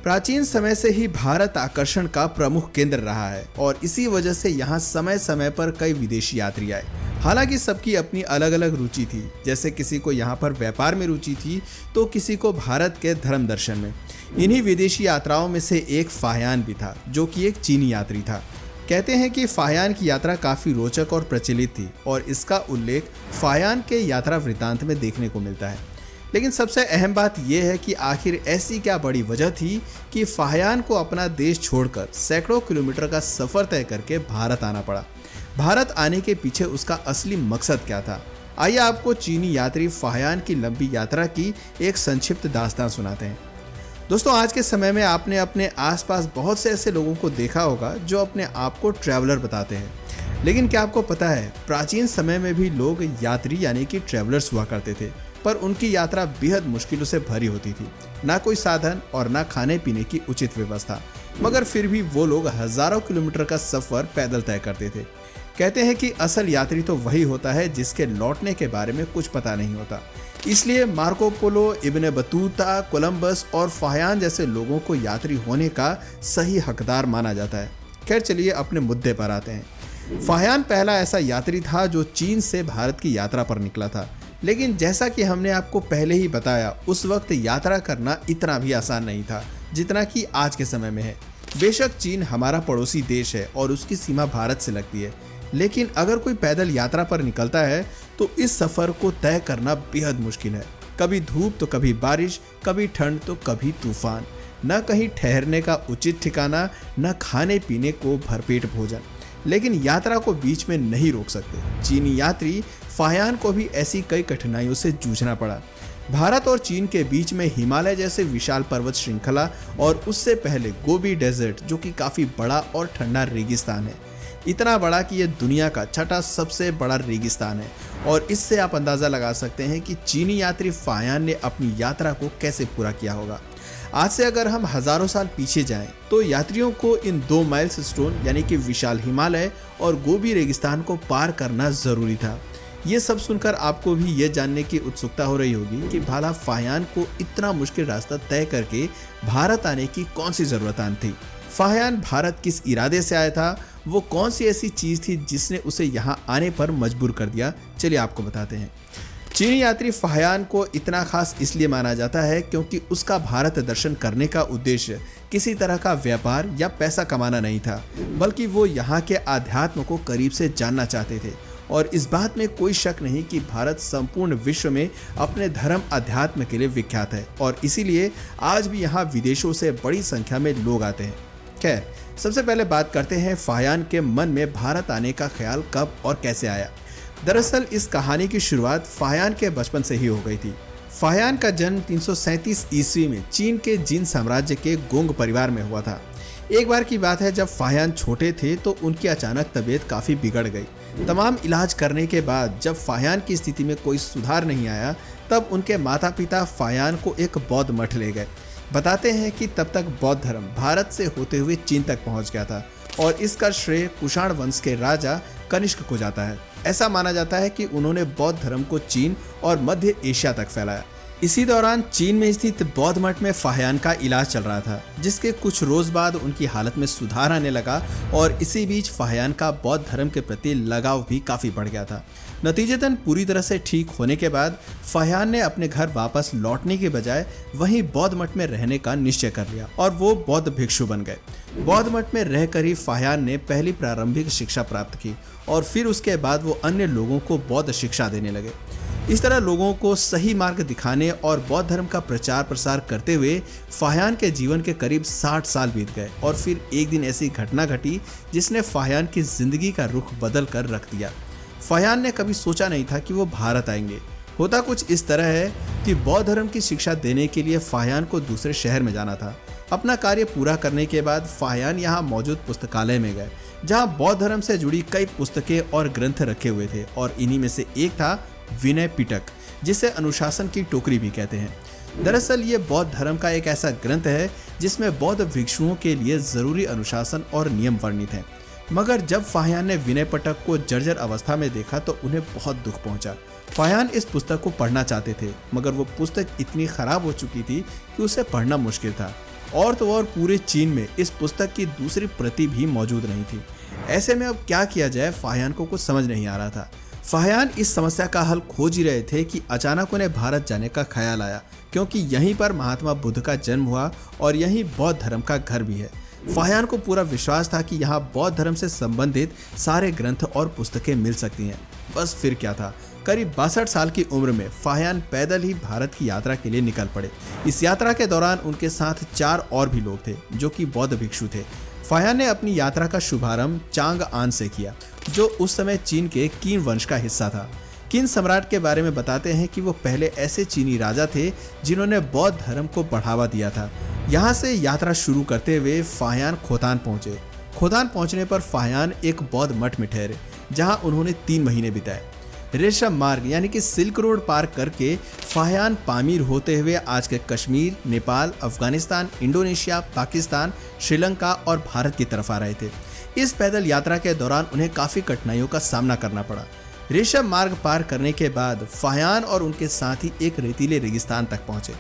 प्राचीन समय से ही भारत आकर्षण का प्रमुख केंद्र रहा है और इसी वजह से यहाँ समय समय पर कई विदेशी यात्री आए। हालांकि सबकी अपनी अलग अलग रुचि थी। जैसे किसी को यहाँ पर व्यापार में रुचि थी तो किसी को भारत के धर्म दर्शन में। इन्हीं विदेशी यात्राओं में से एक फाहियान भी था, जो कि एक चीनी यात्री था। कहते हैं कि फाहियान की यात्रा काफ़ी रोचक और प्रचलित थी और इसका उल्लेख फाहियान के यात्रा वृत्तांत में देखने को मिलता है। लेकिन सबसे अहम बात यह है कि आखिर ऐसी क्या बड़ी वजह थी कि फाहियान को अपना देश छोड़कर सैकड़ों किलोमीटर का सफ़र तय करके भारत आना पड़ा। भारत आने के पीछे उसका असली मकसद क्या था? आइए आपको चीनी यात्री फाहियान की लंबी यात्रा की एक संक्षिप्त दास्तान सुनाते हैं। दोस्तों, आज के समय में आपने अपने आसपास बहुत से ऐसे लोगों को देखा होगा जो अपने आप को ट्रैवलर बताते हैं। लेकिन क्या आपको पता है, प्राचीन समय में भी लोग यात्री यानी कि ट्रैवलर्स हुआ करते थे, पर उनकी यात्रा बेहद मुश्किलों से भरी होती थी। ना कोई साधन और ना खाने पीने की उचित व्यवस्था, मगर फिर भी वो लोग हजारों किलोमीटर का सफर पैदल तय करते थे। कहते हैं कि असल यात्री तो वही होता है जिसके लौटने के बारे में कुछ पता नहीं होता। इसलिए Marco Polo, Ibn Battuta, Columbus और फाहियान जैसे लोगों को यात्री होने का सही हकदार माना जाता है। खैर, चलिए अपने मुद्दे पर आते हैं। फाहियान पहला ऐसा यात्री था जो चीन से भारत की यात्रा पर निकला था। लेकिन जैसा कि हमने आपको पहले ही बताया, उस वक्त यात्रा करना इतना भी आसान नहीं था जितना कि आज के समय में है। बेशक चीन हमारा पड़ोसी देश है और उसकी सीमा भारत से लगती है, लेकिन अगर कोई पैदल यात्रा पर निकलता है तो इस सफ़र को तय करना बेहद मुश्किल है। कभी धूप तो कभी बारिश, कभी ठंड तो कभी तूफान, न कहीं ठहरने का उचित ठिकाना, न खाने पीने को भरपेट भोजन। लेकिन यात्रा को बीच में नहीं रोक सकते। चीनी यात्री फाहियान को भी ऐसी कई कठिनाइयों से जूझना पड़ा। भारत और चीन के बीच में हिमालय जैसे विशाल पर्वत श्रृंखला और उससे पहले गोबी डेजर्ट, जो कि काफ़ी बड़ा और ठंडा रेगिस्तान है। इतना बड़ा कि यह दुनिया का छठा सबसे बड़ा रेगिस्तान है। और इससे आप अंदाज़ा लगा सकते हैं कि चीनी यात्री फाहियान ने अपनी यात्रा को कैसे पूरा किया होगा। आज से अगर हम हजारों साल पीछे जाएं तो यात्रियों को इन 2 माइल्स स्टोन यानी कि विशाल हिमालय और गोबी रेगिस्तान को पार करना ज़रूरी था। ये सब सुनकर आपको भी ये जानने की उत्सुकता हो रही होगी कि भला फाहियान को इतना मुश्किल रास्ता तय करके भारत आने की कौन सी ज़रूरत थी। फाहियान भारत किस इरादे से आया था? वो कौन सी ऐसी चीज़ थी जिसने उसे यहाँ आने पर मजबूर कर दिया? चलिए आपको बताते हैं। चीनी यात्री फाहियान को इतना खास इसलिए माना जाता है क्योंकि उसका भारत दर्शन करने का उद्देश्य किसी तरह का व्यापार या पैसा कमाना नहीं था, बल्कि वो यहाँ के आध्यात्म को करीब से जानना चाहते थे। और इस बात में कोई शक नहीं कि भारत संपूर्ण विश्व में अपने धर्म अध्यात्म के लिए विख्यात है और इसीलिए आज भी यहाँ विदेशों से बड़ी संख्या में लोग आते हैं। खैर, सबसे पहले बात करते हैं फाहियान के मन में भारत आने का ख्याल कब और कैसे आया। दरअसल इस कहानी की शुरुआत फाहियान के बचपन से ही हो गई थी। फाहियान का जन्म 337 ईस्वी में चीन के जिन साम्राज्य के गोंग परिवार में हुआ था। एक बार की बात है, जब फाहियान छोटे थे तो उनकी अचानक तबीयत काफ़ी बिगड़ गई। तमाम इलाज करने के बाद जब फाहियान की स्थिति में कोई सुधार नहीं आया, तब उनके माता पिता फाहियान को एक बौद्ध मठ ले गए। बताते हैं कि तब तक बौद्ध धर्म भारत से होते हुए चीन तक पहुंच गया था और इसका श्रेय कुषाण वंश के राजा कनिष्क को जाता है। ऐसा माना जाता है कि उन्होंने बौद्ध धर्म को चीन और मध्य एशिया तक फैलाया। इसी दौरान चीन में स्थित बौद्ध मठ में फाहियान का इलाज चल रहा था, जिसके कुछ रोज बाद उनकी हालत में सुधार आने लगा और इसी बीच फाहियान का बौद्ध धर्म के प्रति लगाव भी काफी बढ़ गया था। नतीजतन पूरी तरह से ठीक होने के बाद फाहियान ने अपने घर वापस लौटने के बजाय वहीं बौद्ध मठ में रहने का निश्चय कर लिया और वो बौद्ध भिक्षु बन गए। बौद्ध मठ में रहकर ही फाहियान ने पहली प्रारंभिक शिक्षा प्राप्त की और फिर उसके बाद वो अन्य लोगों को बौद्ध शिक्षा देने लगे। इस तरह लोगों को सही मार्ग दिखाने और बौद्ध धर्म का प्रचार प्रसार करते हुए फाहियान के जीवन के करीब 60 साल बीत गए और फिर एक दिन ऐसी घटना घटी जिसने फाहियान की जिंदगी का रुख बदल कर रख दिया। फाहियान ने कभी सोचा नहीं था कि वो भारत आएंगे। होता कुछ इस तरह है कि बौद्ध धर्म की शिक्षा देने के लिए फाहियान को दूसरे शहर में जाना था। अपना कार्य पूरा करने के बाद फाहियान यहाँ मौजूद पुस्तकालय में गए, जहाँ बौद्ध धर्म से जुड़ी कई पुस्तकें और ग्रंथ रखे हुए थे और इन्हीं में से एक था विनय पिटक, जिसे अनुशासन की टोकरी भी कहते हैं। दरअसल ये बौद्ध धर्म का एक ऐसा ग्रंथ है जिसमें बौद्ध भिक्षुओं के लिए जरूरी अनुशासन और नियम वर्णित हैं। मगर जब फाहियान ने विनय पिटक को जर्जर अवस्था में देखा तो उन्हें बहुत दुख पहुंचा। फाहियान इस पुस्तक को पढ़ना चाहते थे, मगर वो पुस्तक इतनी खराब हो चुकी थी कि उसे पढ़ना मुश्किल था और तो और पूरे चीन में इस पुस्तक की दूसरी प्रति भी मौजूद नहीं थी। ऐसे में अब क्या किया जाए, फाहियान को कुछ समझ नहीं आ रहा था। फाहियान इस समस्या का हल खोज ही रहे थे कि अचानक उन्हें भारत जाने का ख्याल आया, क्योंकि यहीं पर महात्मा बुद्ध का जन्म हुआ और यहीं बौद्ध धर्म का घर भी है। फाहियान को पूरा विश्वास था कि यहाँ बौद्ध धर्म से संबंधित सारे ग्रंथ और पुस्तकें मिल सकती हैं। बस फिर क्या था, करीब 62 साल की उम्र में फाहियान पैदल ही भारत की यात्रा के लिए निकल पड़े। इस यात्रा के दौरान उनके साथ 4 और भी लोग थे जो कि बौद्ध भिक्षु थे। फाहियान ने अपनी यात्रा का शुभारंभ चांग आन से किया, जो उस समय चीन के किन वंश का हिस्सा था। किन सम्राट के बारे में बताते हैं कि वो पहले ऐसे चीनी राजा थे जिन्होंने बौद्ध धर्म को बढ़ावा दिया था। यहाँ से यात्रा शुरू करते हुए फाहियान खोतान पहुंचे। खोतान पहुंचने पर फाहियान एक बौद्ध मठ में ठहरे, जहाँ उन्होंने 3 महीने बिताए। रेशम मार्ग यानी कि सिल्क रोड पार करके फाहियान पामीर होते हुए आज के कश्मीर, नेपाल, अफगानिस्तान, इंडोनेशिया, पाकिस्तान, श्रीलंका और भारत की तरफ आ रहे थे। इस पैदल यात्रा के दौरान उन्हें काफी कठिनाइयों का सामना करना पड़ा। रेशम मार्ग पार करने के बाद फाहियान और उनके साथी एक रेतीले रेगिस्तान तक पहुंचे।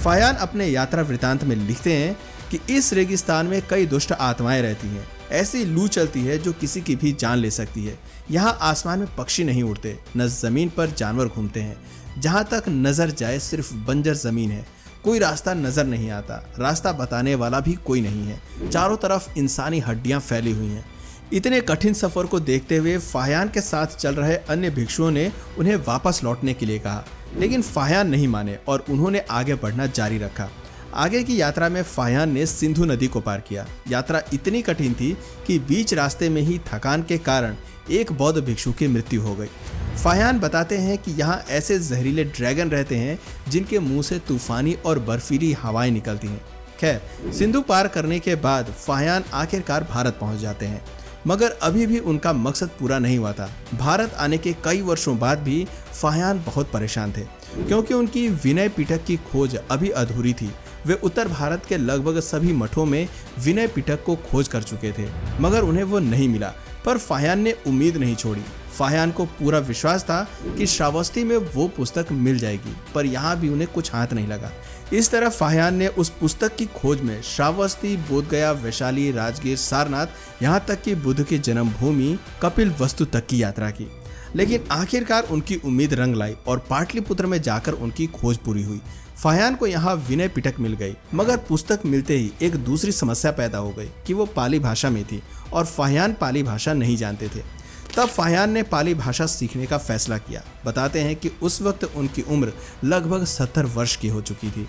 फाहियान अपने यात्रा वृतांत में लिखते हैं कि इस रेगिस्तान में कई दुष्ट आत्माएं रहती हैं। ऐसी लू चलती है जो किसी की भी जान ले सकती है। यहाँ आसमान में पक्षी नहीं उड़ते, न जमीन पर जानवर घूमते हैं। जहाँ तक नजर जाए सिर्फ बंजर जमीन है। कोई रास्ता नजर नहीं आता, रास्ता बताने वाला भी कोई नहीं है। चारों तरफ इंसानी हड्डियां फैली हुई हैं। इतने कठिन सफर को देखते हुए फाहियान के साथ चल रहे अन्य भिक्षुओं ने उन्हें वापस लौटने के लिए कहा, लेकिन फाहियान नहीं माने और उन्होंने आगे बढ़ना जारी रखा। आगे की यात्रा में फाहियान ने सिंधु नदी को पार किया। यात्रा इतनी कठिन थी कि बीच रास्ते में ही थकान के कारण एक बौद्ध भिक्षु की मृत्यु हो गई। फाहियान बताते हैं कि यहाँ ऐसे जहरीले ड्रैगन रहते हैं जिनके मुंह से तूफानी और बर्फीली हवाएं निकलती हैं। खैर, सिंधु पार करने के बाद फाहियान आखिरकार भारत पहुंच जाते हैं, मगर अभी भी उनका मकसद पूरा नहीं हुआ था। भारत आने के कई वर्षों बाद भी फाहियान बहुत परेशान थे, क्योंकि उनकी विनय पिटक की खोज अभी अधूरी थी। वे उत्तर भारत के लगभग सभी मठों में विनय पिटक को खोज कर चुके थे, मगर उन्हें वो नहीं मिला। पर फाहियान ने उम्मीद नहीं छोड़ी। फाहियान को पूरा विश्वास था कि श्रावस्ती में वो पुस्तक मिल जाएगी, पर यहाँ भी उन्हें कुछ हाथ नहीं लगा। इस तरह फाहियान ने उस पुस्तक की खोज में श्रावस्ती, बोधगया, वैशाली, राजगीर, सारनाथ, यहाँ तक कि बुद्ध की जन्मभूमि कपिल वस्तु तक की यात्रा की। लेकिन आखिरकार उनकी उम्मीद रंग लाई और पाटलिपुत्र में जाकर उनकी खोज पूरी हुई। फाहियान को यहाँ विनय पिटक मिल गई, मगर पुस्तक मिलते ही एक दूसरी समस्या पैदा हो गई कि वो पाली भाषा में थी और फाहियान पाली भाषा नहीं जानते थे। तब फाहियान ने पाली भाषा सीखने का फैसला किया। बताते हैं कि उस वक्त उनकी उम्र लगभग 70 वर्ष की हो चुकी थी।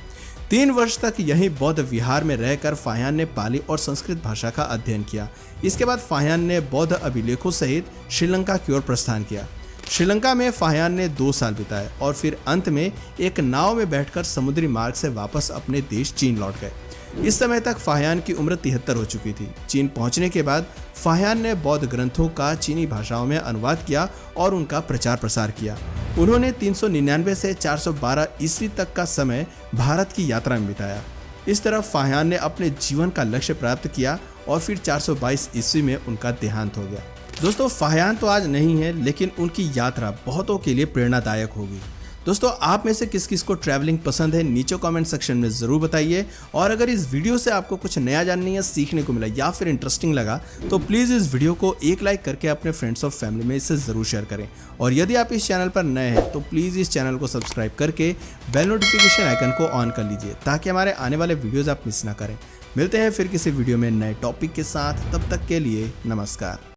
3 वर्ष तक यहीं बौद्ध विहार में रहकर फाहियान ने पाली और संस्कृत भाषा का अध्ययन किया। इसके बाद फाहियान ने बौद्ध अभिलेखों सहित श्रीलंका की ओर प्रस्थान किया। श्रीलंका में फाहियान ने 2 साल बिताए और फिर अंत में एक नाव में बैठकर समुद्री मार्ग से वापस अपने देश चीन लौट गए। इस समय तक फाहियान की उम्र 73 हो चुकी थी। चीन पहुंचने के बाद फाहियान ने बौद्ध ग्रंथों का चीनी भाषाओं में अनुवाद किया और उनका प्रचार प्रसार किया। उन्होंने 399 से 412 ईस्वी तक का समय भारत की यात्रा में बिताया। इस तरह फाहियान ने अपने जीवन का लक्ष्य प्राप्त किया और फिर 422 ईस्वी में उनका देहांत हो गया। दोस्तों, फाहियान तो आज नहीं है, लेकिन उनकी यात्रा बहुतों के लिए प्रेरणादायक होगी। दोस्तों, आप में से किस किस को ट्रैवलिंग पसंद है, नीचे कमेंट सेक्शन में ज़रूर बताइए। और अगर इस वीडियो से आपको कुछ नया जानने या सीखने को मिला या फिर इंटरेस्टिंग लगा, तो प्लीज़ इस वीडियो को एक लाइक करके अपने फ्रेंड्स और फैमिली में इसे ज़रूर शेयर करें। और यदि आप इस चैनल पर नए हैं तो प्लीज़ इस चैनल को सब्सक्राइब करके बेल नोटिफिकेशन आइकन को ऑन कर लीजिए, ताकि हमारे आने वाले वीडियोज़ आप मिस ना करें। मिलते हैं फिर किसी वीडियो में नए टॉपिक के साथ, तब तक के लिए नमस्कार।